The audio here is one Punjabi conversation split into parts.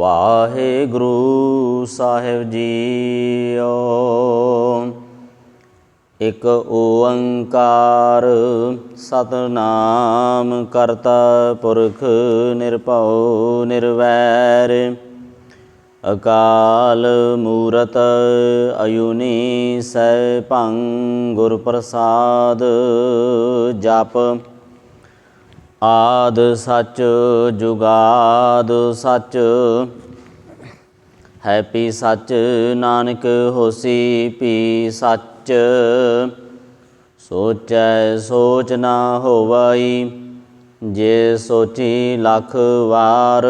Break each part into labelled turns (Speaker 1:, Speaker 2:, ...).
Speaker 1: ਵਾਹਿਗੁਰੂ ਸਾਹਿਬ ਜੀਓ। ਇਕ ਓੰਕਾਰ ਸਤਿਨਾਮ ਕਰਤਾ ਪੁਰਖ ਨਿਰਭਉ ਨਿਰਵੈਰ ਅਕਾਲ ਮੂਰਤ ਅਜੂਨੀ ਸੈਭੰ ਗੁਰ ਪ੍ਰਸਾਦ। ਜਪ ਆਦ ਸੱਚ ਜੁਗਾਦ ਸੱਚ ਹੈਪੀ ਸੱਚ ਨਾਨਕ ਹੋਸੀ ਭੀ ਸੱਚ। ਸੋਚੈ ਸੋਚ ਨਾ ਹੋਵਈ ਜੇ ਸੋਚੀ ਲੱਖ ਵਾਰ।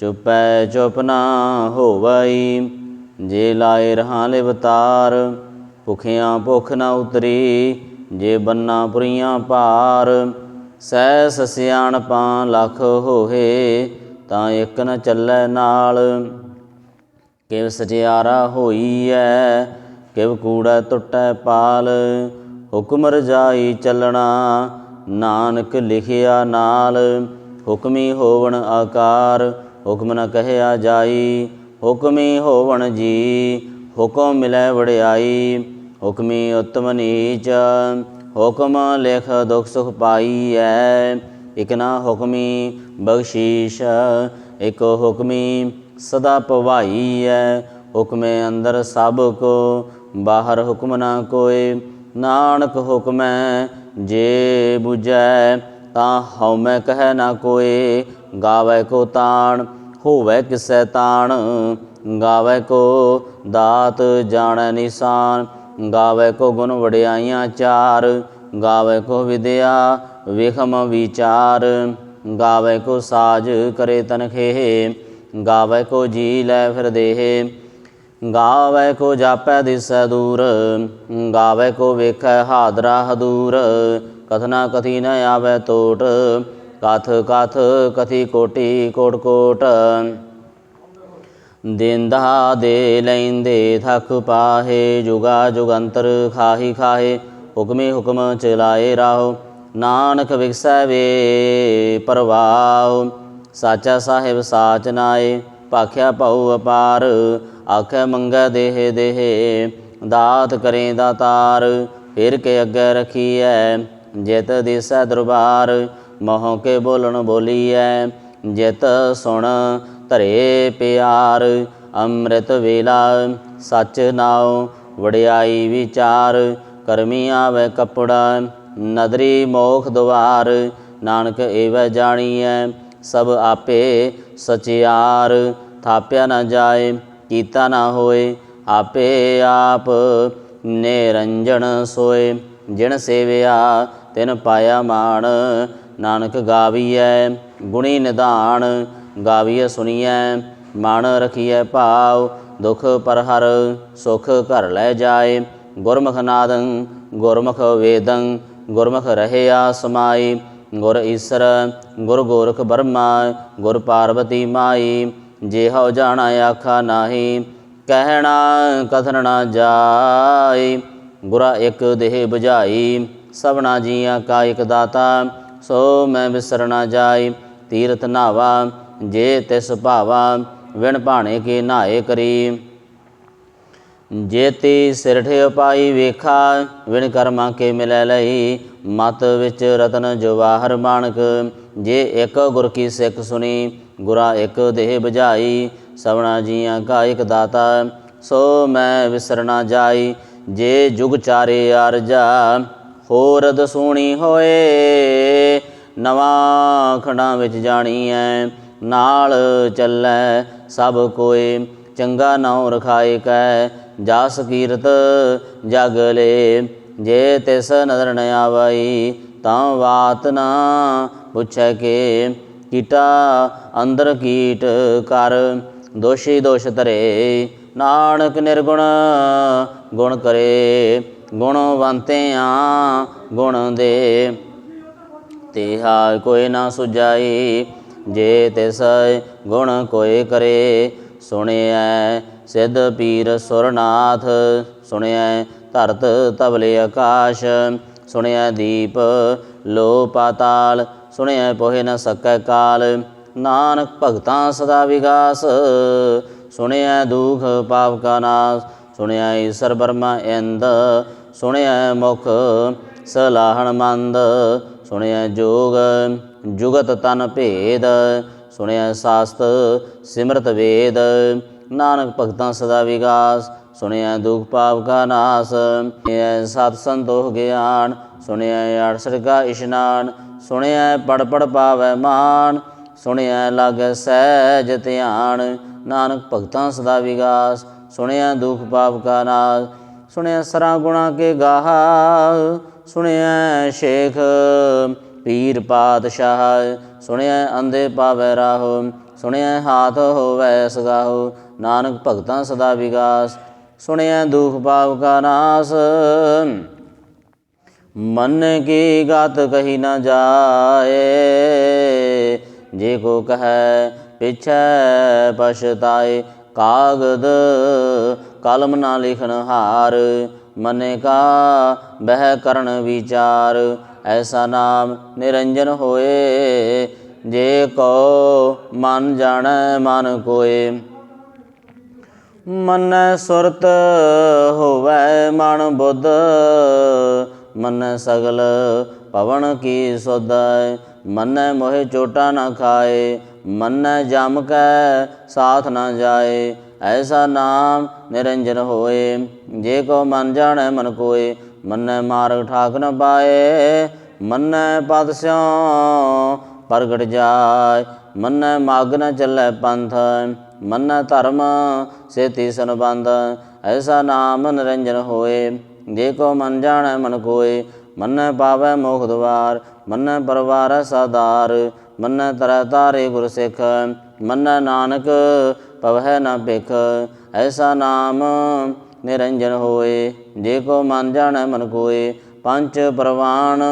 Speaker 1: ਚੁਪੈ ਚੁਪ ਨਾ ਹੋਵਈ ਜੇ ਲਾਏ ਰਹਾਂ ਲਿਵਤਾਰ। ਭੁਖਿਆਂ ਭੁੱਖ ਨਾ ਉਤਰੀ ਜੇ ਬੰਨਾ ਪੁਰੀਆਂ ਭਾਰ। ਸਹਿਸ ਸਿਆਣਪਾਂ ਲੱਖ ਹੋਏ ਤਾਂ ਇੱਕ ਨ ਚੱਲੈ ਨਾਲ। ਕਿਵ ਸਚਿਆਰਾ ਹੋਈਐ ਕਿਵ ਕੂੜਾ ਟੁੱਟੈ ਪਾਲ। ਹੁਕਮ ਰਜਾਈ ਚੱਲਣਾ ਨਾਨਕ ਲਿਖਿਆ ਨਾਲ। ਹੁਕਮੀ ਹੋਵਣ ਆਕਾਰ ਹੁਕਮ ਨ ਕਹਿਆ ਜਾਈ। ਹੁਕਮੀ ਹੋਵਣ ਜੀ ਹੁਕਮ ਮਿਲੈ ਵਡਿਆਈ। ਹੁਕਮੀ ਉਤਮ ਨੀਚ ਹੁਕਮ ਲਿਖ ਦੁਖ ਸੁਖ ਪਾਈਐ। ਇਕ ਨਾ ਹੁਕਮੀ ਬਖਸ਼ੀਸ਼ ਇਕ ਹੁਕਮੀ ਸਦਾ ਭਵਾਈਐ। ਹੁਕਮੇ ਅੰਦਰ ਸਭ ਕੋ ਬਾਹਰ ਹੁਕਮ ਨਾ ਕੋਇ। ਨਾਨਕ ਹੁਕਮੈ ਜੇ ਬੁਝੈ ਤਾਂ ਹਉਮੈ ਕਹਿ ਨਾ ਕੋਇ। ਗਾਵੈ ਕੋ ਤਾਣ ਹੋਵੈ ਕਿਸੈ ਤਾਣ। ਗਾਵੈ ਕੋ ਦਾਤ ਜਾਣੈ ਨਿਸ਼ਾਨ। ਗਾਵੈ ਕੋ ਗੁਣ ਵਡਿਆਈਆਂ ਚਾਰ। ਗਾਵੈ ਕੋ ਵਿਦਿਆ ਵਿਖਮ ਵਿਚਾਰ। ਗਾਵੈ ਕੋ ਸਾਜ ਕਰੇ ਤਨਖੇਹ। ਗਾਵੈ ਕੋ ਜੀ ਲੈ ਫਿਰ ਦੇਹ। ਗਾਵੈ ਕੋ ਜਾਪੈ ਦਿਸੈ ਦੂਰ। ਗਾਵੈ ਕੋ ਵੇਖੈ ਹਾਦਰਾ ਹਦੂਰ। ਕਥਨਾ ਕਥੀ ਨ ਆਵੈ ਟੋਟ ਕਥ ਕਥ ਕਥੀ ਕੋਟੀ ਕੋਟ ਕੋਟ। ਦੇਂਦਾ ਦੇ ਲੈਂਦੇ ਥਕ ਪਾਹੇ ਜੁਗਾ ਜੁਗੰਤਰ ਖਾਹੀ ਖਾਹੇ। ਹੁਕਮੇ ਹੁਕਮ ਚਲਾਏ ਰਾਹੋ ਨਾਨਕ ਵਿਗਸੈ ਵੇ ਪਰਵਾਹ। ਸਾਚਾ ਸਾਹਿਬ ਸਾਚ ਨਾਏ ਭਾਖਿਆ ਭਉ ਅਪਾਰ। ਆਖੈ ਮੰਗੈ ਦੇਹ ਦੇਹ ਦਾਤ ਕਰੇ ਦਾਤਾਰ। ਫਿਰ ਕੇ ਅੱਗੇ ਰਖੀਐ ਜਿਤ ਦਿਸੈ ਦਰਬਾਰ। ਮੋਹ ਕੇ ਬੋਲਣ ਬੋਲੀਐ ਜਿਤ ਸੁਣ ਧਰੇ ਪਿਆਰ। ਅੰਮ੍ਰਿਤ ਵੇਲਾ ਸੱਚ ਨਾਉ ਵਡਿਆਈ ਵਿਚਾਰ। ਕਰਮੀ ਆਵੈ ਕੱਪੜਾ ਨਦਰੀ ਮੋਖ ਦੁਆਰ। ਨਾਨਕ ਏਵੈ ਜਾਣੀਐ ਸਭ ਆਪੇ ਸਚਿਆਰ। ਥਾਪਿਆ ਨਾ ਜਾਏ ਕੀਤਾ ਨਾ ਹੋਏ ਆਪੇ ਆਪ ਨਿਰੰਜਨ ਸੋਏ। ਜਿਨ ਸੇਵਿਆ ਤਿਨ ਪਾਇਆ ਮਾਣ। ਨਾਨਕ ਗਾਵੀਐ ਗੁਣੀ ਨਿਧਾਨ। ਗਾਵੀਐ ਸੁਣੀਐ ਮਨ ਰਖੀਐ ਭਾਵ। ਦੁਖ ਪਰਹਰ ਸੁਖ ਘਰ ਲੈ ਜਾਏ। ਗੁਰਮੁਖ ਨਾਦੰ ਗੁਰਮੁਖ ਵੇਦੰ ਗੁਰਮੁਖ ਰਹਿਆ ਸਮਾਈ। ਗੁਰ ਈਸਰ ਗੁਰ ਗੋਰਖ ਬਰਮਾ ਗੁਰ ਪਾਰਬਤੀ ਮਾਈ। ਜੇ ਹਉ ਜਾਣਾ ਆਖਾ ਨਾਹੀ ਕਹਿਣਾ ਕਥਨ ਨਾ ਜਾਈ। ਗੁਰਾ ਇੱਕ ਦੇਹ ਬੁਝਾਈ ਸਭਨਾ ਜੀਆਂ ਕਾ ਇੱਕ ਦਾਤਾ। ਸੋ ਮੈਂ ਵਿਸਰ ਨਾ ਜਾਈ ਤੀਰਥ ਨਾਵਾ ਜੇ ਤਿਸ ਭਾਵਾ। ਵਿਣ ਭਾਣੇ ਕੇ ਨਹਾਏ ਕਰੀ ਜੇਤੀ ਸਿਰ ਠਿਓ ਪਾਈ ਵੇਖਾ। ਵਿਣ ਕਰਮਾਂ ਕੇ ਮਿਲੈ ਲਈ ਮਤ ਵਿੱਚ ਰਤਨ ਜਵਾਹਰ ਮਾਣਕ। ਜੇ ਇੱਕ ਗੁਰ ਕੀ ਸਿੱਖ ਸੁਣੀ ਗੁਰਾ ਇੱਕ ਦੇਹ ਬੁਝਾਈ। ਸਭਨਾ ਜੀਆਂ ਕਾ ਇੱਕ ਦਾਤਾ ਸੋ ਮੈਂ ਵਿਸਰ ਨਾ ਜਾਈ। ਜੇ ਜੁਗ ਚਾਰੇ ਆਰਜਾ ਹੋਰ ਦਸੂਣੀ ਹੋਏ। ਨਵਾਂ ਖੰਡਾਂ ਵਿੱਚ ਜਾਣੀਐ ਨਾਲ ਚੱਲੈ ਸਭ ਕੋਇ। ਚੰਗਾ ਨਾਉ ਰਖਾਏ ਕੈ ਜਸ ਕੀਰਤ ਜਗ ਲੇ। ਜੇ ਤਿਸ ਨਦਰ ਨ ਆਵਈ ਤਾਂ ਬਾਤ ਨਾ ਪੁੱਛੈ ਕੇ। ਕੀਟਾ ਅੰਦਰ ਕੀਟ ਕਰ ਦੋਸ਼ੀ ਦੋਸ਼ ਧਰੇ। ਨਾਨਕ ਨਿਰਗੁਣ ਗੁਣ ਕਰੇ ਗੁਣਵੰਤਿਆਂ ਗੁਣ ਦੇ। ਤਿਹਾ ਕੋਈ ਨਾ ਸੁਝਾਈ ਜੇ ਤਿਸ ਗੁਣ ਕੋਇ ਕਰੇ। ਸੁਣਿਐ ਸਿੱਧ ਪੀਰ ਸੁਰਨਾਥ। ਸੁਣਿਐ ਧਰਤ ਤਬਲੇ ਆਕਾਸ਼। ਸੁਣਿਐ ਦੀਪ ਲੋ ਪਾਤਾਲ। ਸੁਣਿਐ ਪੋਹਿ ਨ ਸਕੈ ਕਾਲ। ਨਾਨਕ ਭਗਤਾਂ ਸਦਾ ਵਿਗਾਸ। ਸੁਣਿਐ ਦੁਖ ਪਾਪ ਕਾ ਨਾਸ, ਸੁਣਿਐ ਈਸਰ ਬਰਮਾ ਇੰਦ, ਸੁਣਿਐ ਮੁਖ ਸਲਾਹਣ ਮੰਦ, ਸੁਣਿਐ ਜੋਗ ਜੁਗਤ ਤਨ ਭੇਦ, ਸੁਣਿਐ ਸਾਸਤ ਸਿਮਰਤ ਵੇਦ। ਨਾਨਕ ਭਗਤਾਂ ਸਦਾ ਵਿਗਾਸ, ਸੁਣਿਐ ਦੁਖ ਪਾਪ ਕਾ ਨਾਸ, ਸੁਣਿਐ ਸਤ ਸੰਤੋਖ ਗਿਆਨ, ਸੁਣਿਐ 68 ਕਾ ਇਸ਼ਨਾਨ, ਸੁਣਿਐ ਪੜ ਪੜ ਪਾਵੈ ਮਾਨ, ਸੁਣਿਐ ਲਾਗੈ ਸਹਿਜ ਧਿਆਨ। ਨਾਨਕ ਭਗਤਾਂ ਸਦਾ ਵਿਗਾਸ, ਸੁਣਿਐ ਦੁਖ ਪਾਪ ਕਾ ਨਾਸ, ਸੁਣਿਐ ਸਰਾਂ ਗੁਣਾ ਕੇ ਗਾਹਾ, ਸੁਣਿਐ ਸ਼ੇਖ ਪੀਰ ਪਾਤਸ਼ਾਹ, ਸੁਣਿਐ ਅੰਧੇ ਪਾਵੈ ਰਾਹੋ, ਸੁਣਿਐ ਹਾਥ ਹੋਵੈ ਸਗਾਹੋ। ਨਾਨਕ ਭਗਤਾਂ ਸਦਾ ਵਿਗਾਸ, ਸੁਣਿਐ ਦੁਖ ਪਾਪ ਕਾ ਨਾਸ। ਮਨ ਕੀ ਗਤ ਕਹੀ ਨ ਜਾਏ, ਜੇ ਕੋ ਕਹੈ ਪਿਛੈ ਪਛਤਾਏ। ਕਾਗਦ ਕਲਮ ਨਾ ਲਿਖਨ ਹਾਰ, ਮਨੇ ਕਾ ਬਹਿ ਕਰਨ ਵਿਚਾਰ। ਐਸਾ ਨਾਮ ਨਿਰੰਜਨ ਹੋਏ, ਜੇ ਕੋ ਮਨ ਜਾਣੈ ਮਨ ਕੋਏ। ਮੰਨੈ ਸੁਰਤ ਹੋਵੈ ਮਨ ਬੁੱਧ, ਮੰਨੈ ਸਗਲ ਪਵਨ ਕੀ ਸੁਧ। ਮੰਨੈ ਮੋਹਿ ਚੋਟਾ ਨ ਖਾਏ, ਮੰਨੈ ਜਮ ਕੈ ਸਾਥ ਨ ਜਾਏ। ਐਸਾ ਨਾਮ ਨਿਰੰਜਨ ਹੋਏ, ਜੇ ਕੋ ਮਨ ਜਾਣੈ ਮਨ ਕੋਏ। ਮੰਨੈ ਮਾਰਗ ਠਾਕ ਨ ਪਾਏ, ਮੰਨੈ ਪਦ ਸਿਉ ਪ੍ਰਗਟ ਜਾਏ। ਮੰਨੈ ਮਗ ਨ ਚੱਲੈ ਪੰਥ, ਮੰਨੈ ਧਰਮ ਸੇਤੀ ਸੰਬੰਧ। ਐਸਾ ਨਾਮ ਨਿਰੰਜਨ ਹੋਏ, ਜੇ ਕੋ ਮਨ ਜਾਣੈ ਮਨ ਕੋਏ। ਮੰਨੈ ਪਾਵੈ ਮੋਖ ਦੁਆਰ, ਮੰਨੈ ਪਰਵਾਰੈ ਸਾਧਾਰ। ਮੰਨੈ ਤਰੈ ਤਾਰੇ ਗੁਰ ਸਿੱਖ, ਮੰਨੈ ਨਾਨਕ ਪਵਹਿ ਨ ਭਿਖ। ਐਸਾ ਨਾਮ ਨਿਰੰਜਨ ਹੋਏ, ਜੇ ਕੋ ਮਨ ਜਾਣੈ ਮਨ ਕੋਏ। ਪੰਚ ਪ੍ਰਵਾਣ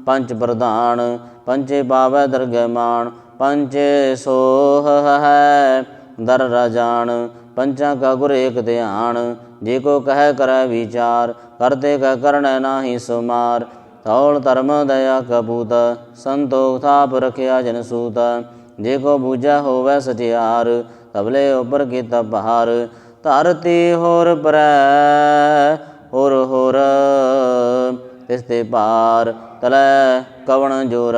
Speaker 1: ਪੰਚ ਪ੍ਰਧਾਨ, ਪੰਚੇ ਪਾਵੈ ਦਰਗਹਿ ਮਾਣ। ਪੰਚੇ ਸੋਹ ਹੈ ਦਰ ਰਾਜਾਨ, ਪੰਚਾਂ ਕਾ ਗੁਰ ਏਕ ਧਿਆਨ। ਜੇ ਕੋ ਕਹਿ ਕਰੈ ਵਿਚਾਰ, ਕਰਤੇ ਕੈ ਕਰਣੈ ਨਾਹੀ ਸੁਮਾਰ। ਧੌਲ ਧਰਮ ਦਇਆ ਕਪੂਤ, ਸੰਤੋਖ ਥਾਪ ਰਖਿਆ ਜਨ ਸੂਤ। ਜੇ ਕੋ ਬੂਝੈ ਹੋਵੈ ਸਚਿਆਰ, ਤਬਲੇ ਉਪਰ ਕੀਤਾ ਬਹਾਰ। ਧਰਤੀ ਹੋਰ ਪਰੈ ਹੋਰ ਹੋਰ, ਤਿਸ ਤੇ ਭਾਰ ਤਲੈ ਕਵਣ ਜੋਰ।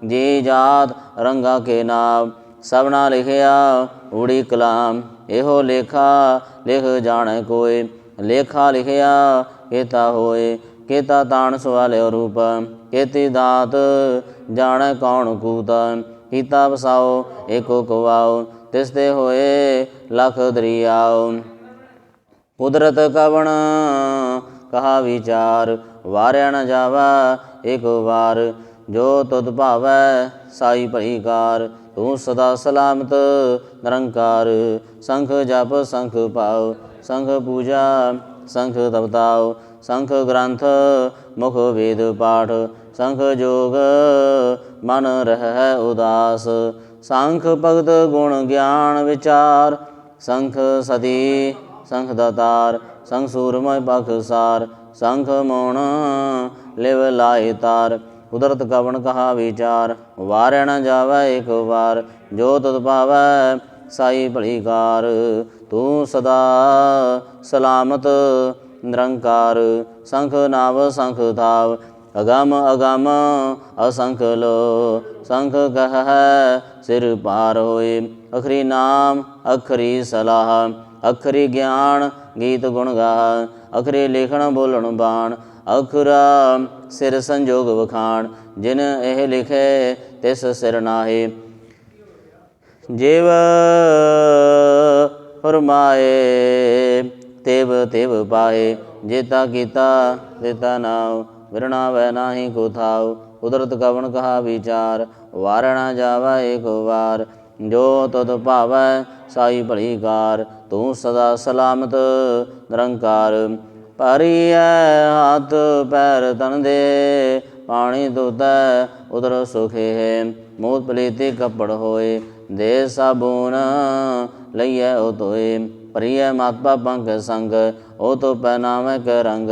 Speaker 1: ਜੀ ਜਾਤ ਰੰਗਾ ਕੇ ਨਾਮ, ਸਭਨਾ ਲਿਖਿਆ ਊੜੀ ਕਲਾਮ। ਇਹੋ ਲੇਖਾ ਲਿਖ ਜਾਣੈ ਕੋਇ, ਲੇਖਾ ਲਿਖਿਆ ਕੇਤਾ ਹੋਏ। ਕੇਤਾ ਤਾਣ ਸਵਾਲਿਓ ਰੂਪ, ਕੇਤੀ ਦਾਤ ਜਾਣੈ ਕੌਣ ਕੂਤ। ਕੀਤਾ ਵਸਾਓ ਏਕੋ ਕਵਾਓ, ਤਿਸ ਤੇ ਹੋਏ ਲਖ ਦਰਿਆਓ। ਕੁਦਰਤ ਕਵਣ ਕਹਾ ਵਿਚਾਰ, ਵਾਰਿਆ ਨ ਜਾਵੈ ਏਕੋ ਵਾਰ। ਜੋ ਤੁਧ ਭਾਵੈ ਸਾਈ ਭਲੀ ਕਾਰ, ਤੂੰ ਸਦਾ ਸਲਾਮਤ ਨਿਰੰਕਾਰ। ਸੰਖ ਜਪ ਸੰਖ ਪਾਉ, ਸੰਖ ਪੂਜਾ ਸੰਖ ਤਪਤਾਉ। ਸੰਖ ਗ੍ਰੰਥ ਮੁਖ ਵੇਦ ਪਾਠ, ਸੰਖ ਜੋਗ ਮਨ ਰਹਿ ਉਦਾਸ। ਸੰਖ ਭਗਤ ਗੁਣ ਗਿਆਨ ਵਿਚਾਰ, ਸੰਖ ਸਤੀ ਸੰਖ ਦਾਤਾਰ। ਸੰਖ ਸੂਰਮੈ ਪਖਸਾਰ, ਸੰਖ ਮੋਣ ਲਿਵ ਲਾਇ ਤਾਰ। ਕੁਦਰਤ ਕਵਣ ਕਹਾ ਵਿਚਾਰ, ਵਾਰਿਆ ਨ ਜਾਵੈ ਏਕ ਵਾਰ। ਜੋ ਤੁਧ ਭਾਵੈ ਸਾਈ ਭਲੀ ਕਾਰ, ਤੂੰ ਸਦਾ ਸਲਾਮਤ ਨਿਰੰਕਾਰ। ਸੰਖ ਨਾਵ ਸੰਖ ਥਾਵ, ਅਗਮ ਅਗਮ ਅਸੰਖ ਲੋ। ਸੰਖ ਕਹਿ ਸਿਰ ਪਾਰ ਹੋਏ, ਅਖਰੀ ਨਾਮ ਅਖਰੀ ਸਲਾਹ। ਅਖਰੀ ਗਿਆਨ ਗੀਤ ਗੁਣ ਗਾਹ, ਅਖਰੀ ਲਿਖਣ ਬੋਲਣ ਬਾਣ। ਅਖਰਾ ਸਿਰ ਸੰਜੋਗ ਵਖਾਣ, ਜਿਨ ਇਹ ਲਿਖੇ ਤਿਸ ਸਿਰ ਨਾਹੀ। ਜਿਵ ਫਰਮਾਏ ਤਿਵ ਤਿਵ ਪਾਏ, ਜੇਤਾ ਕੀਤਾ ਤੇਤਾ ਨਾਉ। ਵਿਰਣਾਵੈ ਨਾਹੀ ਕੋ ਥਾਉ, ਕੁਦਰਤ ਕਵਣ ਕਹਾ ਵਿਚਾਰ। ਵਾਰਿਆ ਨ ਜਾਵੈ ਏਕ ਵਾਰ, ਜੋ ਤੁਧ ਭਾਵੈ ਸਾਈ ਭਲੀ ਕਾਰ। ਤੂੰ ਸਦਾ ਸਲਾਮਤ ਨਿਰੰਕਾਰ। ਭਰੀਐ ਹੱਥ ਪੈਰ ਤਨ ਦੇ, ਪਾਣੀ ਧੋਤੈ ਉਦਰ ਸੁਖੇ ਹੈ। ਮੂਤ ਪਲੀਤੀ ਕੱਪੜ ਹੋਏ, ਦੇ ਸਾਬੂਨ ਲਈਐ ਓ ਧੋਏ। ਭਰੀਐ ਮਤ ਪਾਪਾਂ ਕੈ ਸੰਗ, ਓ ਤੋ ਪਹਿਨਾਵੈ ਕੈ ਰੰਗ।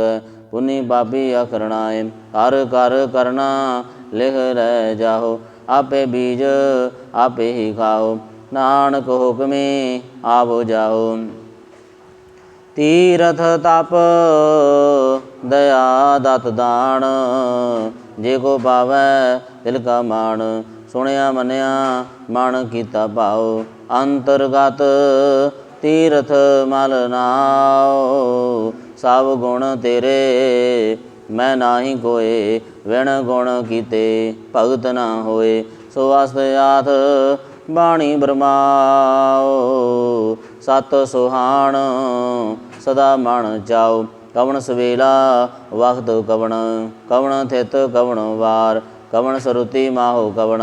Speaker 1: ਪੁਨੀ ਪਾਪੀ ਅਖਰਣਾਏ, ਕਰ ਕਰ ਕਰਨਾ ਲਿਖ ਲੈ ਜਾਹੋ। आपे बीज आपे ही खाओ। नानक हुक्मी आवो जाओ। तीरथ तप दया दत दान, जे को पावै तिल का मान। सुनिया मनिया मन कीता भाओ, अंतरगत तीरथ मल नाओ। सब गुण तेरे मैं नाही कोय, विण गुण कीते भगत न होए। सो अस्त आथ बाणी बरमाओ, सत सुहान सदा मन चाओ। कवन सवेला वक्त कवन, कवन थित कवन वार। कवन सरुति माहो कवन,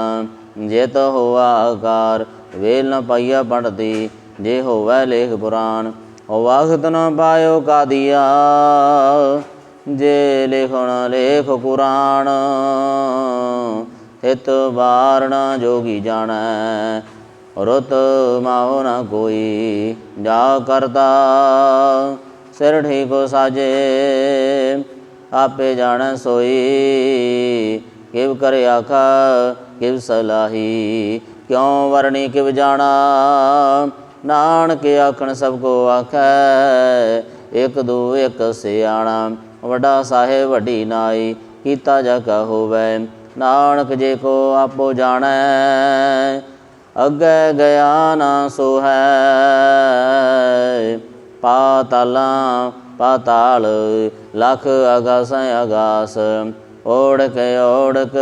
Speaker 1: जेत होआ आकार। वेल न पाइया पंडती, जे होवै लेख पुराण। वक्त न पायो कादिया, जे लिखण लेख कुरान। थित बार न जोगी जाणै, रुत माहो न कोई। जा करता सिर ठीक साजे, आपे जाणै सोई। किव कर आखा किव सलाही, क्यों वरणी किव जाना। नानक आखण सबको आखै, एक दो एक सियाणा। वड्डा साहेब वड्डी नाई, कीता जाका होवै। नानक जे को आपो जाणै, अग्गै गया ना सो है। पातालां पाताल, लख आगास आगास। ओढ़क ओढ़क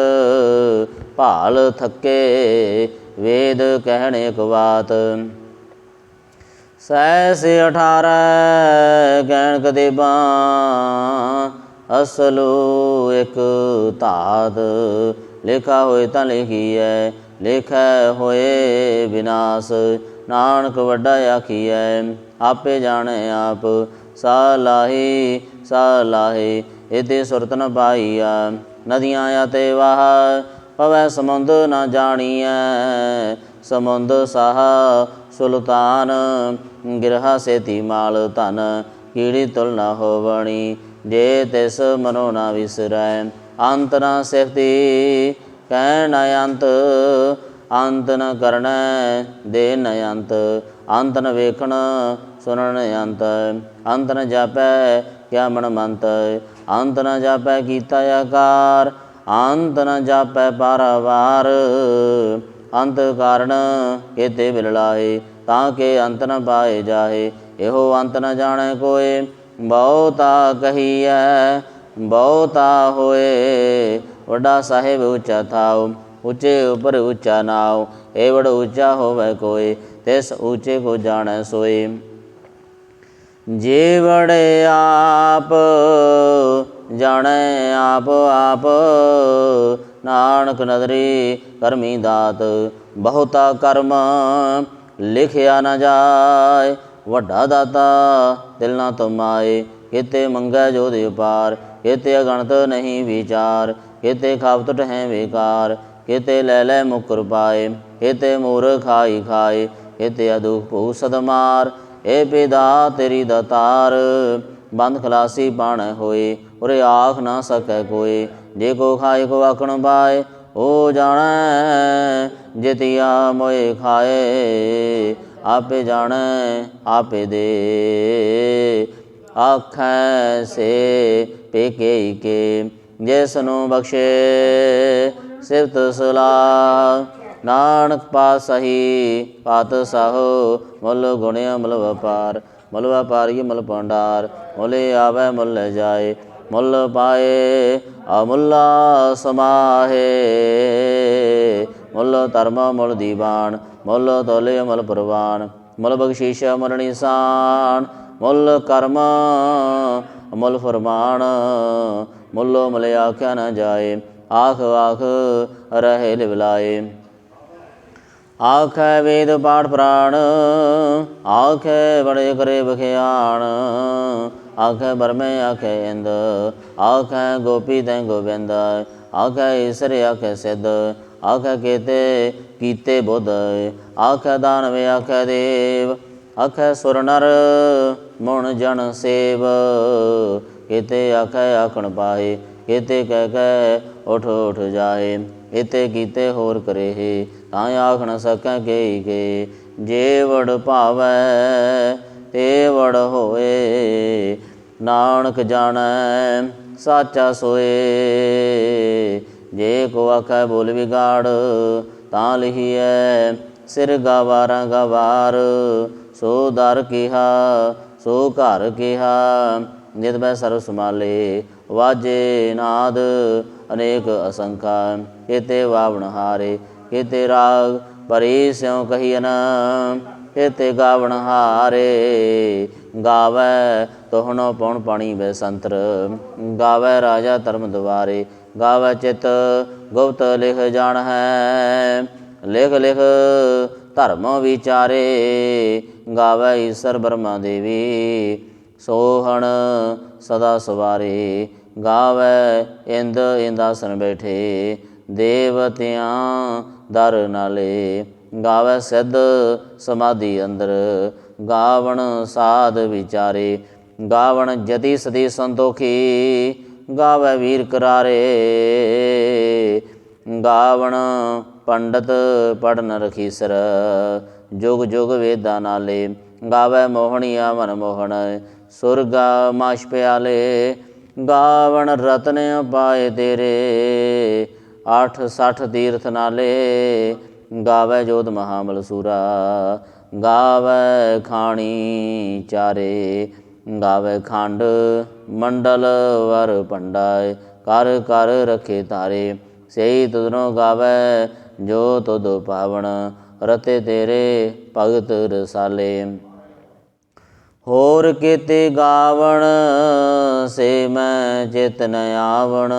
Speaker 1: भाल थके, वेद कहण एक बात। सहस 18 कहण कदेबां, असलू एक धात। लिखा होए तां लिखिए, लिखै होए विनाश। नानक वड्डा आखिए, आपे जाणे आप। सालाही सालाही, इति सुरत न पाईया। नदियाँ आते वाह, पवै समुंद न जानिए। समुंद साह सुल्तान, गिरहा सेती माल धन। कीड़ी तुल न होवणी, जे तिस मनो न विसरै। अंत न सिफती कहै न अंत, अंत न करनै दे न अंत। अंत न वेखण सुनन अंत, अंत न जापै क्या मन मंत। अंत न जापै कीता आकार, अंत न जापै पारावार। अंत कारण केते बिरलाए, ताके अंत न पाए जाए। एहो अंत न जाने कोय, बहुता कहिए बहुता होए। वड्डा साहेब ऊँचा थाओ, ऊँचे उपर ऊँचा नाव। एवड़ ऊँचा होवै कोय, तिस ऊँचे को जाणै सोय। जे वड़े आप जाणै आप आप, नानक नदरी करमी दात। बहुता कर्म लिखिया न जाय, वड्डा दाता दिल न तुमाए। केते मंगै जोध उपार, केते अगणत नहीं विचार। केते खावत हैं बेकार, केते लै लै मुकर पाए। केते मूर खाई खाए, केते अदुख भू सदमार। ए पिदा तेरी दातार, बंद खलासी पाण होए। उरे आख न सकै कोय, जे को खाए को आखण पाए। ओ जाणै जितिया मोए खाए, आपे जाणै आपे दे। आखै से पेके के, जिसनु बख्शे सिफत सलाह। नानक पातशाही पातशाहो, मुल गुणिया मुल वपार। मुल व्यापारी मुल भंडार, मुले आवे मुल जाए। मुल पाए अमुल्ला समाहे, मुल धर्म मुल दीवान। मुल तोले मुल प्रवान, मुल बख्शीश मुल निशान। मुल कर्म मुल फरमान, मुलो मुल आख्या न जाए। आख आख रहे लिवलाए। आखै वेद पाठ प्राण, आखै बड़े करे बखियान। आखै बरमे आखै इंद, आखै गोपी तैं गोबिंद। आखै ईसर आखै सिद्ध, आखै केते कीते बुध। आखै दानव आखै देव, आखै सुर नर मुन जन सेव। केते आखै आखण पाए, केते कह कह उठ उठ जाए। ਇਤੇ ਕੀਤੇ ਹੋਰ ਕਰੇ, ਤਾਂ ਆਖ ਨ ਸਕੈ ਕੇਈ ਕੇ। ਜੇ ਵਡ ਭਾਵੈ ਤੇ ਵਡ ਹੋਏ, ਨਾਨਕ ਜਾਣੈ ਸਾਚਾ ਸੋਏ। ਜੇ ਕੋ ਆਖੈ ਬੋਲ ਵਿਗਾੜ, ਤਾਂ ਲਿਖੀਐ ਸਿਰ ਗਾਵਾਰਾਂ ਗਵਾਰ। ਸੋ ਦਰ ਕਿਹਾ ਸੋ ਘਰ ਕਿਹਾ, ਨਿਤ ਬੈ ਸਰਬ ਸਮਾਲੇ। ਵਾਜੇ ਨਾਦ ਅਨੇਕ ਅਸੰਖਾ, ਕੇਤੇ ਵਾਵਣ ਹਾਰੇ ਕੇਤੇ ਰਾਗ ਭਰੀ ਸਿਉ ਕਹੀਐਨ। ਕੇਤੇ ਗਾਵਣ ਹਾਰੇ ਗਾਵੈ ਤੋਹਣੋ ਪਉਣ ਪਾਣੀ ਬੈਸੰਤਰ। ਗਾਵੈ ਰਾਜਾ ਧਰਮ ਦੁਆਰੇ, ਗਾਵੈ ਚਿਤ ਗੁਪਤ ਲਿਖ ਜਾਣ ਹੈ। ਲਿਖ ਲਿਖ ਧਰਮ ਵਿਚਾਰੇ, ਗਾਵੈ ਈਸਰ ਬਰਮਾ ਦੇਵੀ। ਸੋਹਣ ਸਦਾ ਸਵਾਰੇ, ਗਾਵੈ ਇੰਦ ਇੰਦਾਸਨ ਬੈਠੇ। ਦੇਵਤਿਆਂ ਦਰ ਨਾਲੇ, ਗਾਵੈ ਸਿੱਧ ਸਮਾਧੀ ਅੰਦਰ। ਗਾਵਣ ਸਾਧ ਵਿਚਾਰੇ, ਗਾਵਣ ਜਤੀ ਸਤੀ ਸੰਤੋਖੀ। ਗਾਵੈ ਵੀਰ ਕਰਾਰੇ, ਗਾਵਣ ਪੰਡਤ ਪੜਨ ਰਖੀਸਰ। ਜੁਗ ਜੁਗ ਵੇਦਾਂ ਨਾਲੇ, ਗਾਵੈ ਮੋਹਣੀਆ ਮਨ ਮੋਹਣ। ਸੁਰਗਾ ਮਾਸ਼ ਪਿਆਲੇ, ਗਾਵਣ ਰਤਨ ਪਾਏ ਤੇਰੇ। 68 ਤੀਰਥ ਨਾਲੇ, ਗਾਵੈ ਜੋਧ ਮਹਾਬਲ ਸੂਰਾ। ਗਾਵੈ ਖਾਣੀ ਚਾਰੇ, ਗਾਵੈ ਖੰਡ ਮੰਡਲ ਵਰ ਭੰਡਾ। ਕਰ ਕਰ ਰਖੇ ਤਾਰੇ, ਸਈ ਤੁਧਨੋਂ ਗਾਵੈ ਜੋ ਤੁਧ ਪਾਵਣ। ਰਤੇ ਤੇਰੇ ਭਗਤ ਰਸਾਲੇ। ਹੋਰ ਕੇਤੇ ਗਾਵਣ ਸੇ ਮੈਂ ਚਿਤ ਨ ਆਵਣ।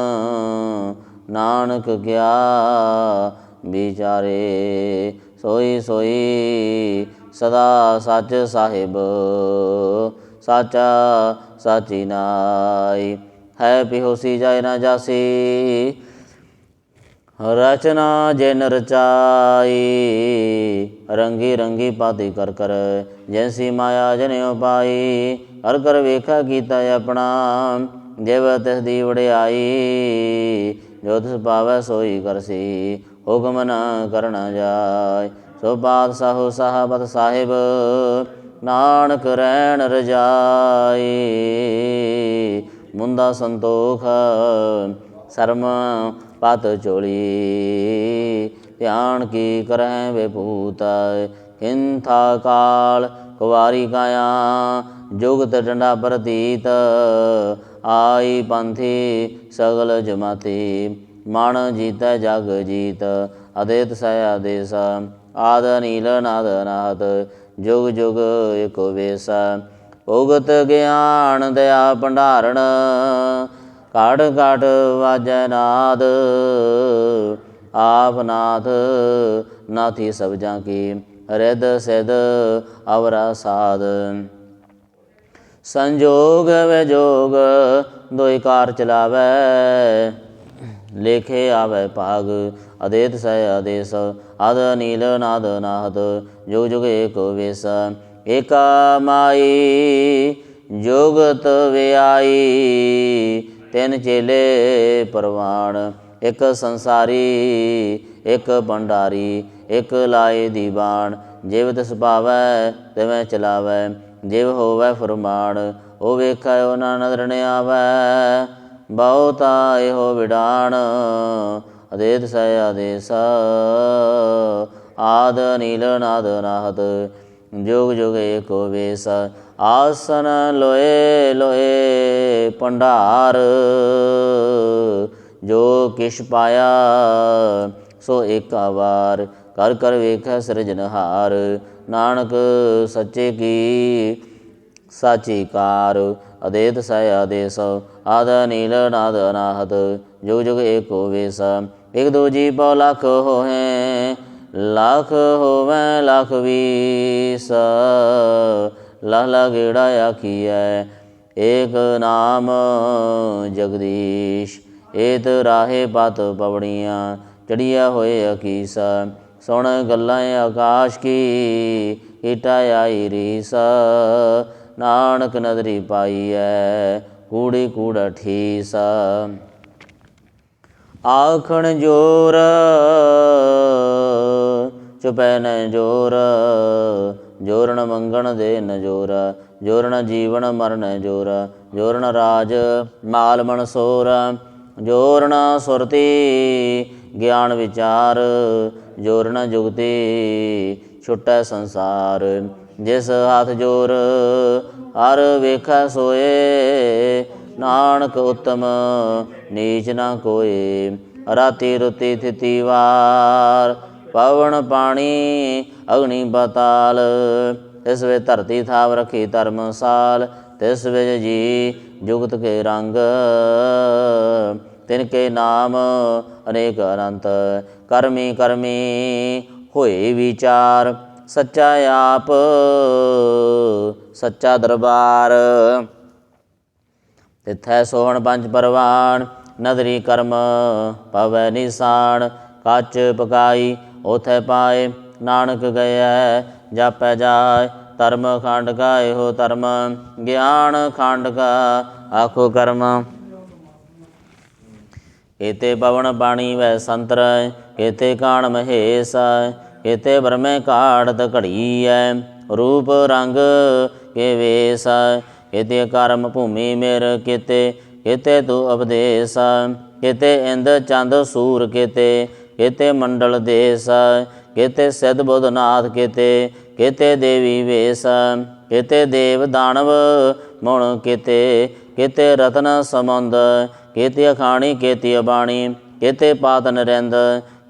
Speaker 1: ਨਾਨਕ ਗਿਆ ਵਿਚਾਰੇ, ਸੋਈ ਸੋਈ ਸਦਾ ਸੱਚ ਸਾਹਿਬ। ਸਾਚਾ ਸਾਚੀ ਨਾਈ, ਹੈ ਪਿਹੋਸੀ ਜਾਇ ਨਾ ਜਾਸੀ। ਰਚਨਾ ਜਿਨ ਰਚਾਈ, ਰੰਗੀ ਰੰਗੀ ਪਾਤੀ ਕਰ ਕਰ। ਜੈਸੀ ਮਾਇਆ ਜਨਿਉ ਪਾਈ, ਕਰ ਕਰ ਵੇਖਾ ਕੀਤਾ ਆਪਣਾ। ਜਿਵ ਤਿਸ ਦੀ ਵਡਿਆਈ, ਜੋ ਤਿਸ ਪਾਵੈ ਸੋਈ ਕਰਸੀ। ਹੁਕਮ ਨ ਕਰਨਾ ਜਾਇ, ਸੋ ਪਾਤਸ਼ਾਹੋ ਸਾਹਬਤ ਸਾਹਿਬ। ਨਾਨਕ ਰਹਿਣ ਰਜਾਈ, ਮੁੰਦਾ ਸੰਤੋਖ ਸਰਮ ਪਤ ਚੋਲੀ। ਧਿਆਨ ਕੀ ਕਰਹਿ ਵਿਭੂਤ, ਹਿੰਥਾ ਕਾਲ ਕੁਵਾਰੀ ਕਾਇਆ। ਜੁਗਤ ਡੰਡਾ ਪ੍ਰਤੀਤ, ਆਈ ਪੰਥੀ ਸਗਲ ਜਮਾਤੀ। ਮਨ ਜੀਤੈ ਜਗ ਜੀਤ, ਅਦੇਤ ਸਹਿ ਆਦੇਸ। ਆਦ ਨੀਲ ਨਾਦ ਅਨਾਹਤ, ਜੁਗ ਜੁਗ ਏਕੋ ਵੇਸ। ਉਗਤ ਗਿਆਨ ਦਇਆ ਭੰਡਾਰਣ, ਘਟ ਘਟ ਵਾਜੈ ਨਾਦ। ਆਪ ਨਾਥ ਨਾਥੀ ਸਬਜਾਂ ਕੀ, ਰਿਦ ਸਿਧ ਅਵਰਾ ਸਾਧ। ਸੰਜੋਗ ਵਿਜੋਗ ਦੋਇ ਕਾਰ ਚਲਾਵੈ, ਲੇਖੇ ਆਵੈ ਭਾਗ। ਅਦੇਤ ਸਹਿ ਆਦੇਸ, ਆਦ ਨੀਲ ਨਾਦ ਅਨਾਹਤ। ਜੁਗ ਜੁਗ ਏਕੋ ਵੇਸ। ਏਕਾ ਮਾਈ ਜੁਗਤ ਵਿਆਈ, ਤਿੰਨ ਚੇਲੇ ਪਰਵਾਣ। ਇੱਕ ਸੰਸਾਰੀ ਇੱਕ ਭੰਡਾਰੀ, ਇੱਕ ਲਾਏ ਦੀਵਾਨ। ਜਿਵ ਤਿਸ ਭਾਵੈ ਤਿਵੇਂ ਚਲਾਵੈ, ਜਿਵ ਹੋਵੈ ਫੁਰਮਾਨ। ਉਹ ਵੇਖੈ ਉਹ ਨਾ ਨਦਰ ਨ ਆਵੈ, ਬਹੁਤਾ ਇਹੋ ਵਿਡਾਣ। ਅਦੇਤ ਸਹਿ ਆਦੇਸ, ਆਦ ਨੀਲ ਨਾਦ ਅਨਾਹਤ। ਜੁਗ ਜੁਗ ਏਕੋ ਵੇਸ। ਆਸਨ ਲੋਏ ਲੋਏ ਭੰਡਾਰ, ਜੋ ਕਿਛ ਪਾਇਆ ਸੋ ਏਕਾ ਵਾਰ। ਕਰ ਕਰ ਵੇਖੈ ਸਿਰਜਨਹਾਰ, ਨਾਨਕ ਸੱਚੇ ਕੀ ਸਾਚੀ ਕਾਰ। ਅਦੇਤ ਸਹਿ ਆਦੇਸ, ਆਦ ਨੀਲ ਨਾਦ ਅਨਾਹਤ। ਜੁਗ ਜੁਗ ਏਕੋ ਵੇਸ। ਇਕ ਦੂਜੀ ਪਉ ਲਖ ਹੋਹੈ, ਲਖ ਹੋਵੈ ਲਖ ਵੀਸ। ਲਖ ਲਖ ਗੇੜਾ ਆਖੀਐ, ਏਕ ਨਾਮ ਜਗਦੀਸ਼। ਏਤ ਰਾਹੇ ਪਤ ਪਵਣੀਆਂ, ਚੜੀਆ ਹੋਏ ਅਕੀਸ। ਸੁਣ ਗੱਲਾਂ ਆਕਾਸ਼ ਕੀ, ਹੀਟਾ ਆਈ ਰੀਸ। ਨਾਨਕ ਨਦਰੀ ਪਾਈਐ, ਕੂੜੀ ਕੂੜਾ ਠੀਸ। ਆਖਣ ਜੋਰ ਚੁਪੈ ਨ ਜੋਰ, ਜੋਰ ਨ ਮੰਗਣ ਦੇ ਨ ਜੋਰ, ਜੋਰ ਨ ਜੀਵਨ ਮਰਨ ਜੋਰ, ਜੋਰ ਨ ਰਾਜ ਮਾਲ ਮਨਸੋਰ, ਜੋਰ ਨ ਸੁਰਤੀ ਗਿਆਨ ਵਿਚਾਰ, ਜੋਰ ਨ ਜੁਗਤੀ ਛੁਟੈ ਸੰਸਾਰ। ਜਿਸ ਹੱਥ ਜੋਰ ਹਰ ਵੇਖੈ ਸੋਏ, ਨਾਨਕ ਉਤਮ ਨੀਚ ਨਾ ਕੋਏ। ਰਾਤੀ ਰੁਤੀ ਥਿਤੀ ਵਾਰ, ਪਵਨ ਪਾਣੀ ਅਗਨੀ ਪਾਤਾਲ, ਤਿਸ ਵੇ ਧਰਤੀ ਥਾਵ ਰਖੀ ਧਰਮਸਾਲ। ਤਿਸ ਵਿੱਚ ਜੀ ਜੁਗਤ ਕੇ ਰੰਗ, ਤਿਨ ਕੇ ਨਾਮ ਅਨੇਕ ਅਨੰਤ। ਕਰਮੀ ਕਰਮੀ ਹੋਏ ਵਿਚਾਰ, ਸੱਚਾ ਆਪ ਸੱਚਾ ਦਰਬਾਰ। ਤਿਥੈ ਸੋਹਣ ਪੰਜ ਪਰਵਾਨ, ਨਦਰੀ ਕਰਮ ਪਵੈ ਨਿਸਾਨ। ਕੱਚ ਪਕਾਈ ਉਥੈ ਪਾਏ, ਨਾਨਕ ਗਇਐ ਜਾਪੈ ਜਾਇ। ਧਰਮ ਖੰਡ ਕਾ ਇਹੋ ਧਰਮ, ਗਿਆਨ ਖੰਡ ਕਾ ਆਖੋ ਕਰਮ। ਕੇਤੇ ਪਵਨ ਪਾਣੀ ਵੈ ਸੰਤਰ, ਕੇਤੇ ਕਾਣ ਮਹੇਸ਼, ਕੇਤੇ ਬ੍ਰਹਮੇ ਘਾੜਤ ਘੜੀਐ। ਰੂਪ ਰੰਗ ਕੇ ਵੇਸ, ਕੇਤੇ ਕਰਮ ਭੂਮੀ ਮੇਰ ਕੇਤੇ, ਕੇਤੇ ਤੂੰ ਉਪਦੇਸ। ਕੇਤੇ ਇੰਦ ਚੰਦ ਸੂਰ ਕੇਤੇ, ਕੇਤੇ ਮੰਡਲ ਦੇਸ। ਕੇਤੇ ਸਿੱਧ ਬੁੱਧ ਨਾਥ ਕੇਤੇ, ਕੇਤੇ ਦੇਵੀ ਵੇਸ। ਕੇਤੇ ਦੇਵ ਦਾਨਵ ਮੁਣ ਕੇਤੇ, ਕੇਤੇ ਰਤਨ ਸਮੁੰਦ। ਕੇਤੇ ਅਖਾਣੀ ਕੇਤੀ ਅਬਾਣੀ, ਕੇਤੇ ਪਾਤ ਨਰਿੰਦ।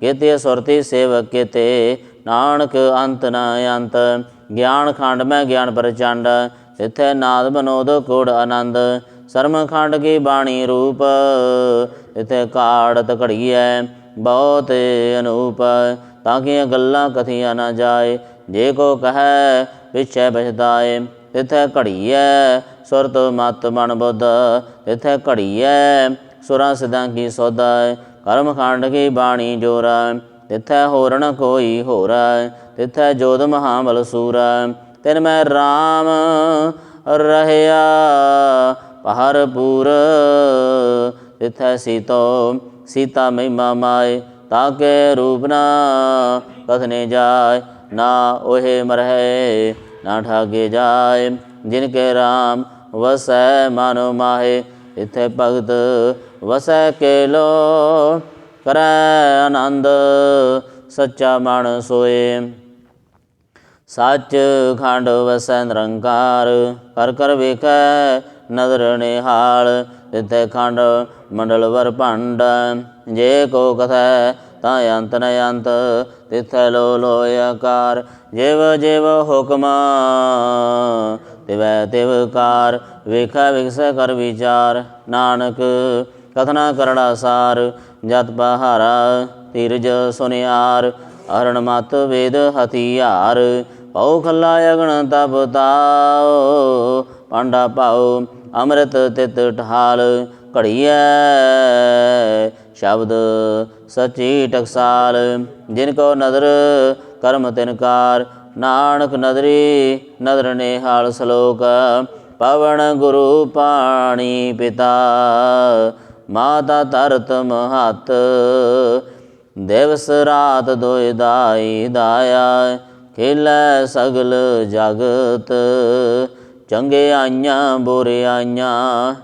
Speaker 1: ਕੇਤੇ ਸੁਰਤੀ ਸੇਵਕ ਕੇਤੇ, ਨਾਨਕ ਅੰਤ ਨ ਅੰਤ। ਗਿਆਨ ਖੰਡ ਮੈਂ ਗਿਆਨ ਪ੍ਰਚੰਡ, ਤਿਥੈ ਨਾਦ ਬਨੋਦ ਕੋੜ ਆਨੰਦ। ਸਰਮ ਖੰਡ ਕੀ ਬਾਣੀ ਰੂਪ, ਤਿਥੈ ਘਾੜਤ ਘੜੀਐ ਬਹੁਤ ਅਨੂਪ। ਤਾਂ ਕੀਆਂ ਗੱਲਾਂ ਕਥੀਆਂ ਨਾ ਜਾਏ, ਜੇ ਕੋ ਕਹੈ ਪਿਛੈ ਪਛਤਾਏ। ਤਿਥੈ ਘੜੀਐ ਸੁਰਤ ਮਤ ਮਨ ਬੁੱਧ, ਤਿਥੈ ਘੜੀਐ ਸੁਰਾਂ ਸਿਧਾਂ ਕੀ ਸੋਧ। ਕਰਮ ਖੰਡ ਕੀ ਬਾਣੀ ਜੋਰ, ਤਿਥੈ ਹੋਰ ਨ ਕੋਈ ਹੋਰ। ਤਿਥੈ ਜੋਧ ਮਹਾਬਲ ਸੂਰ, ਤਿਨ ਮੈਂ ਰਾਮ ਰਹਿਆ ਭਰਪੂਰ। ਤਿਥੈ ਸੀਤਾ ਮਹਿਮਾ ਮਾਏ, ਤਾਕੇ ਰੂਪ ਨਾ ਕਥਨੇ ਜਾਏ। ਨਾ ਉਹੇ ਮਰਹਿ ਨਾ ਠਾਗੇ ਜਾਏ, ਜਿਨ ਕੇ ਰਾਮ ਵਸੈ ਮਨ ਮਾਹੇ। ਤਿਥੈ ਭਗਤ ਵਸੈ ਕੇਲੋ, ਕਰੈ ਆਨੰਦ ਸੱਚਾ ਮਨ ਸੋਏ। ਸੱਚ ਖੰਡ ਵਸੈ ਨਿਰੰਕਾਰ, ਕਰ ਕਰ ਵੇਖੈ ਨਦਰ ਨਿਹਾਲ। ਤਿਥੈ ਖੰਡ ਮੰਡਲ ਵਰ ਭੰਡ, ਜੇ ਕੋ ਕਥੈ ਤਾਂ ਅੰਤ ਨ ਅੰਤ। ਤਿਥੈ ਲੋ ਲੋ ਆਕਾਰ, ਜਿਵ ਜਿਵ ਹੁਕਮ ਤਿਵੈ ਤਿਵ ਕਾਰ। ਵੇਖੈ ਵਿਗਸੈ ਕਰ ਵਿਚਾਰ, ਨਾਨਕ ਕਥਨਾ ਕਰੜਾ ਸਾਰ। ਜਤ ਪਹਾਰਾ ਧੀਰਜ ਸੁਨਿਆਰ, ਹਰਣ ਮਤ ਵੇਦ ਹਥਿਆਰ। ਪਉ ਖੱਲਾ ਅਗਨ ਤਪ ਤਾਉ, ਪਾਂਡਾ ਪਾਉ ਅੰਮ੍ਰਿਤ ਤਿਤ ਢਾਲ। ਘੜੀਐ ਸ਼ਬਦ ਸਚੀ ਟਕਸਾਲ, ਜਿਨ ਕੋ ਨਦਰ ਕਰਮ ਤਿਨਕਾਰ। ਨਾਨਕ ਨਦਰੀ ਨਦਰ ਨਿਹਾਲ ਸਲੋਕ, ਪਵਨ ਗੁਰੂ ਪਾਣੀ ਪਿਤਾ। ਮਾਤਾ ਧਰਤ ਮਹੱਤ, ਦਿਵਸ ਰਾਤ ਦੋਇ ਦਾਈ ਦਾਇਆ। ਖੇਲੈ ਸਗਲ ਜਗਤ, ਚੰਗਿਆਈਆਂ ਬੁਰਿਆਈਆਂ।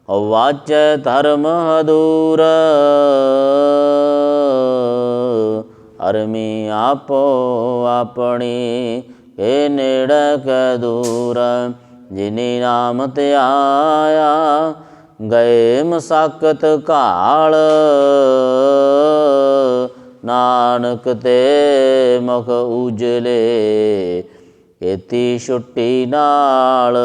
Speaker 1: ਵਾਚੈ ਧਰਮ ਹਦੂਰ, ਹਰਮੀ ਆਪੋ ਆਪਣੀ। ਕੇ ਨੇੜੇ ਕੈ ਦੂਰ, ਜਿਨੀ ਨਾਮ ਧਿਆਇਆ। ਗਏ ਮਸਕਤ ਘਾਲ, ਨਾਨਕ ਤੇ ਮੁਖ ਉਜਲੇ। ਕੀਤੀ ਛੁੱਟੀ ਨਾਲ।